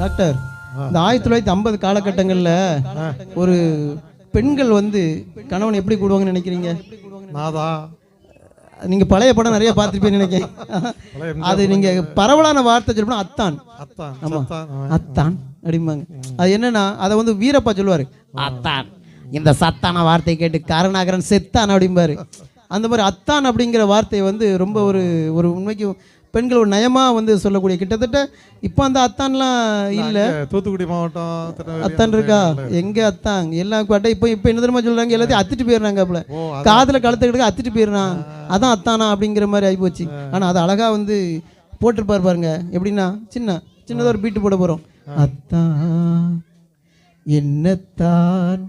Doctor, இந்த 1950 காலகட்டங்களில் ஒரு பெண்கள் வந்து கணவன் எப்படி கூடுவாங்கன்னு நினைக்கிறீங்க? நீங்க பழைய படம் நிறைய பார்த்துருப்பீங்கன்னு நினைக்கிறேன். அது நீங்க பரவலான வார்த்தை சொல்லணும், அத்தான். ஆமா, அத்தான் அப்படிம்பாங்க. அது என்னன்னா, அதை வந்து வீரப்பா சொல்லுவாரு, அத்தான் இந்த சத்தான வார்த்தையை கேட்டு கருணாகரன் செத்தான் அப்படிம்பாரு. அந்த மாதிரி அத்தான் அப்படிங்கிற வார்த்தையை வந்து ரொம்ப ஒரு உண்மைக்கு பெண்கள் ஒரு நயமா வந்து சொல்லக்கூடிய, கிட்டத்தட்ட இப்போ அந்த அத்தான்லாம் இல்லை. தூத்துக்குடி மாவட்டம் அத்தான் இருக்கா? எங்க அத்தான் எல்லாம் பாட்டை இப்போ என்ன தெரியுமா சொல்றாங்க, எல்லாத்தையும் அத்திட்டு போயிடுறாங்க. அப்பல காதுல கழுத்துக்கிட்டு அத்திட்டு போயிடுறான், அதான் அத்தானா அப்படிங்கிற மாதிரி ஆகிப்போச்சு. ஆனா அது அழகா வந்து போட்டிருப்பாரு பாருங்க. எப்படின்னா சின்னதாக ஒரு பீட்டு போட போறோம். அத்தான் என்னத்தான்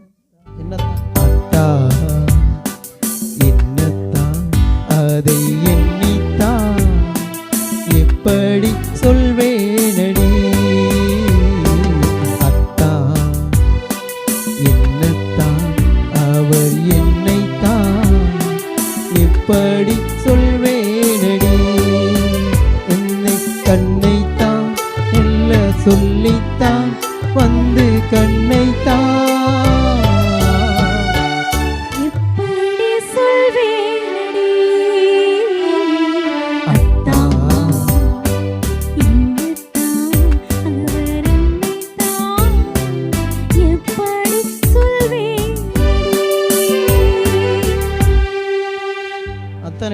அத்தான் என்னத்தான் அதை எண்ணித்தான் எப்படி சொல்வேனடி, அத்தான் என்னத்தான் அவர் என்னைத்தான் எப்படி சொல்வேனடி, என்னை கண்ணைத்தான் நல்ல சொல்லித்தான் வந்து கண்ணைத்தான்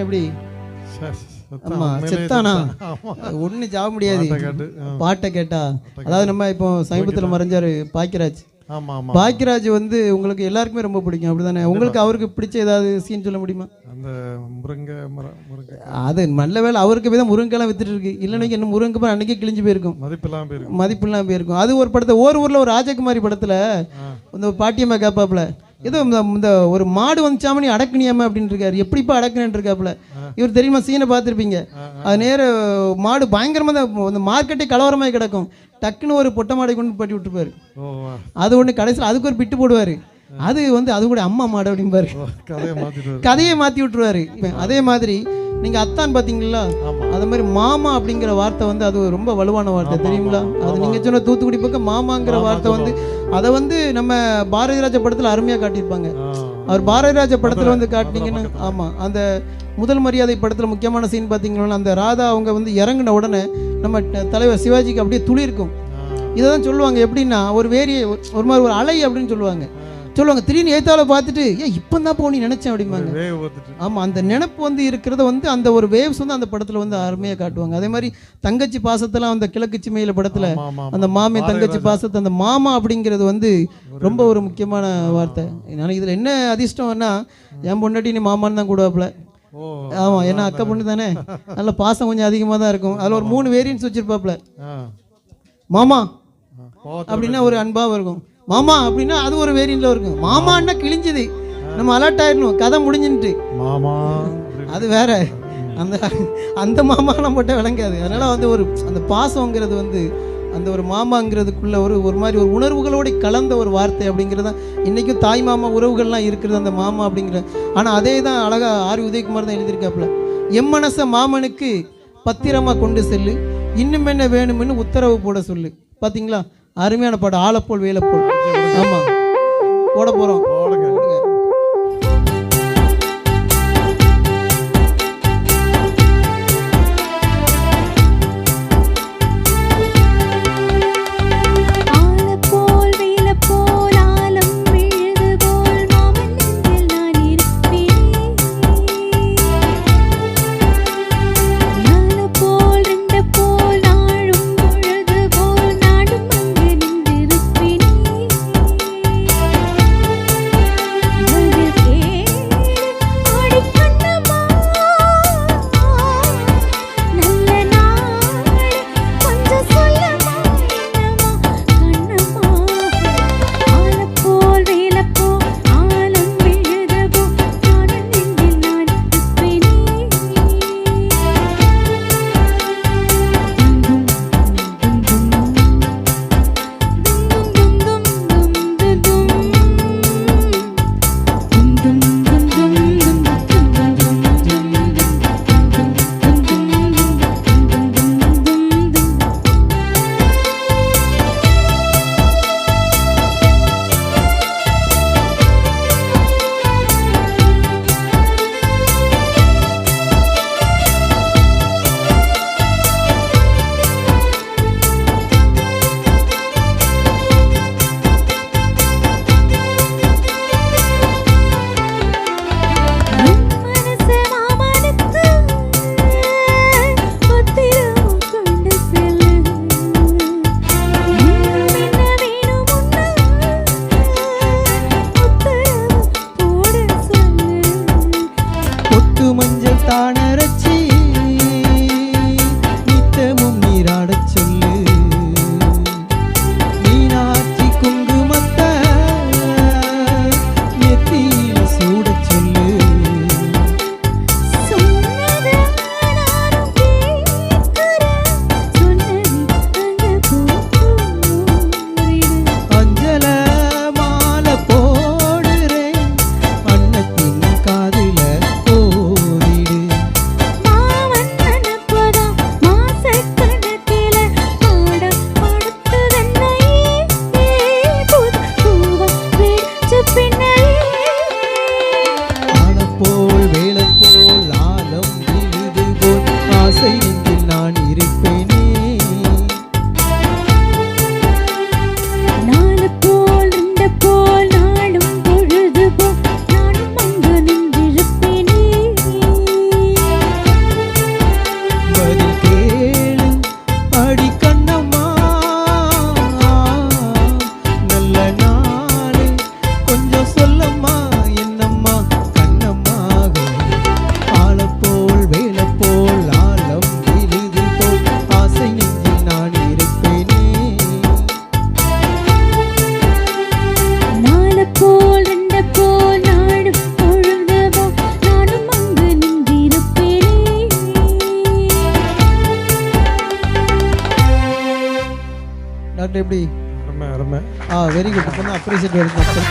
எப்படி ஆமா செத்தானா ஒண்ணு சாக முடியாது பாட்டை கேட்டா. அதாவது நம்ம இப்போ சமீபத்தில் மறைஞ்சாரு பாக்கியராஜ். பாக்கியராஜ் வந்து உங்களுக்கு எல்லாருக்குமே ரொம்ப பிடிக்கும் அப்படிதானே? உங்களுக்கு அவருக்கு பிடிச்ச ஏதாவது சீன் சொல்ல முடியுமா? அது நல்ல வேலை அவருக்கு போய் தான் முருங்கைலாம் வித்துட்டு இருக்கு. இல்லைன்னா இன்னும் முருங்கை அன்னைக்கே கிழிஞ்சு போயிருக்கும், மதிப்பெல்லாம் போயிருக்கும். அது ஒரு படத்தை ஊர்ல ஒரு ராஜகுமாரி படத்துல இந்த பாட்டியம்மா கேப்பாப்புல, ஏதோ இந்த ஒரு மாடு வந்துச்சாம நீ அடக்குனியாம அப்படின்னு இருக்காரு. எப்படிப்பா அடக்குனேன்னு இருக்காப்புல. இவர் தெரியுமா சீனை பார்த்துருப்பீங்க. அது நேர மாடு பயங்கரமா அந்த மார்க்கெட்டே கலவரமாய் கிடக்கும். டக்குன்னு ஒரு பொட்டை மாடை கொண்டு பட்டி விட்டுருப்பாரு. அது ஒன்று கடைசியில் அதுக்கு ஒரு பிட்டு போடுவாரு. அது வந்து அது கூட அம்மா மாடு அப்படிம்பாரு, கதையை மாற்றி விட்டுருவாரு. அதே மாதிரி நீங்கள் அத்தான் பார்த்தீங்களா, அது மாதிரி மாமா அப்படிங்கிற வார்த்தை வந்து அது ரொம்ப வலுவான வார்த்தை தெரியுங்களா? அது நீங்கள் சொன்ன தூத்துக்குடி பக்கம் மாமாங்கிற வார்த்தை வந்து அதை வந்து நம்ம பாரதிராஜா படத்தில் அருமையாக காட்டியிருப்பாங்க. அவர் பாரதிராஜா படத்தில் வந்து காட்டினீங்கன்னா, ஆமாம், அந்த முதல் மரியாதை படத்தில் முக்கியமான சீன் பார்த்தீங்கன்னா, அந்த ராதா அவங்க வந்து இறங்கின உடனே நம்ம தலைவர் சிவாஜிக்கு அப்படியே துளி இருக்கும். இதை தான் சொல்லுவாங்க. எப்படின்னா ஒரு வேரியை ஒரு மாதிரி ஒரு அலை அப்படின்னு சொல்லுவாங்க. திடீர்னு ஏத்தால பார்த்துட்டு ஏன் இப்போ தான் போனி நினைச்சேன் அப்படிம்பாங்க. ஆமாம், அந்த நினைப்பு வந்து இருக்கிறத வந்து அந்த ஒரு வேவ்ஸ் வந்து அந்த படத்தில் வந்து அருமையாக காட்டுவாங்க. அதே மாதிரி தங்கச்சி பாசத்தெல்லாம் அந்த கிழக்கு சிமையில படத்தில் அந்த மாமே தங்கச்சி பாசத்தை அந்த மாமா அப்படிங்கிறது வந்து ரொம்ப ஒரு முக்கியமான வார்த்தை. எனக்கு இதில் என்ன அதிர்ஷ்டம்னா, என் பொண்டாட்டி நீ மாமான்னு தான் கூடுவாப்புல. ஆமாம், ஏன்னா அக்கா பொண்ணு தானே, நல்ல பாசம் கொஞ்சம் அதிகமாக தான் இருக்கும். அதில் ஒரு 3 வேரியன்ஸ் வச்சிருப்பாப்புல. மாமா அப்படின்னா ஒரு அன்பாக இருக்கும், மாமா அப்படின்னா அது ஒரு வேரியன்ட்ல இருக்கும். மாமான்னா கிழிஞ்சது, நம்ம அலர்ட் ஆயிடணும், கதை முடிஞ்சுட்டு மாமா அது வேற. அந்த மாமா நம்மகிட்ட விளங்காது. அதனால வந்து ஒரு அந்த பாசங்கிறது வந்து அந்த ஒரு மாமாங்கிறதுக்குள்ள ஒரு மாதிரி ஒரு உணர்வுகளோடு கலந்த ஒரு வார்த்தை அப்படிங்கிறது தான் இன்றைக்கும் தாய் மாமா உறவுகள்லாம் இருக்கிறது அந்த மாமா அப்படிங்கிற. ஆனால் அதே தான் அழகாக ஆர் உதயகுமார் தான் எழுதியிருக்காப்புல. எம் மனச மாமனுக்கு பத்திரமாக கொண்டு செல்லு, இன்னும் என்ன வேணும்னு உத்தரவு போட சொல்லு. பார்த்தீங்களா, அருமையான பாடம். ஆலப்போல் வேலைப்போல். ஆமாம், போட போகிறோம். டாக்டர் எப்படி? அருமை அருமை. Very good. இப்போ தான் அப்ரிஷியேட் வருது டாக்டர்.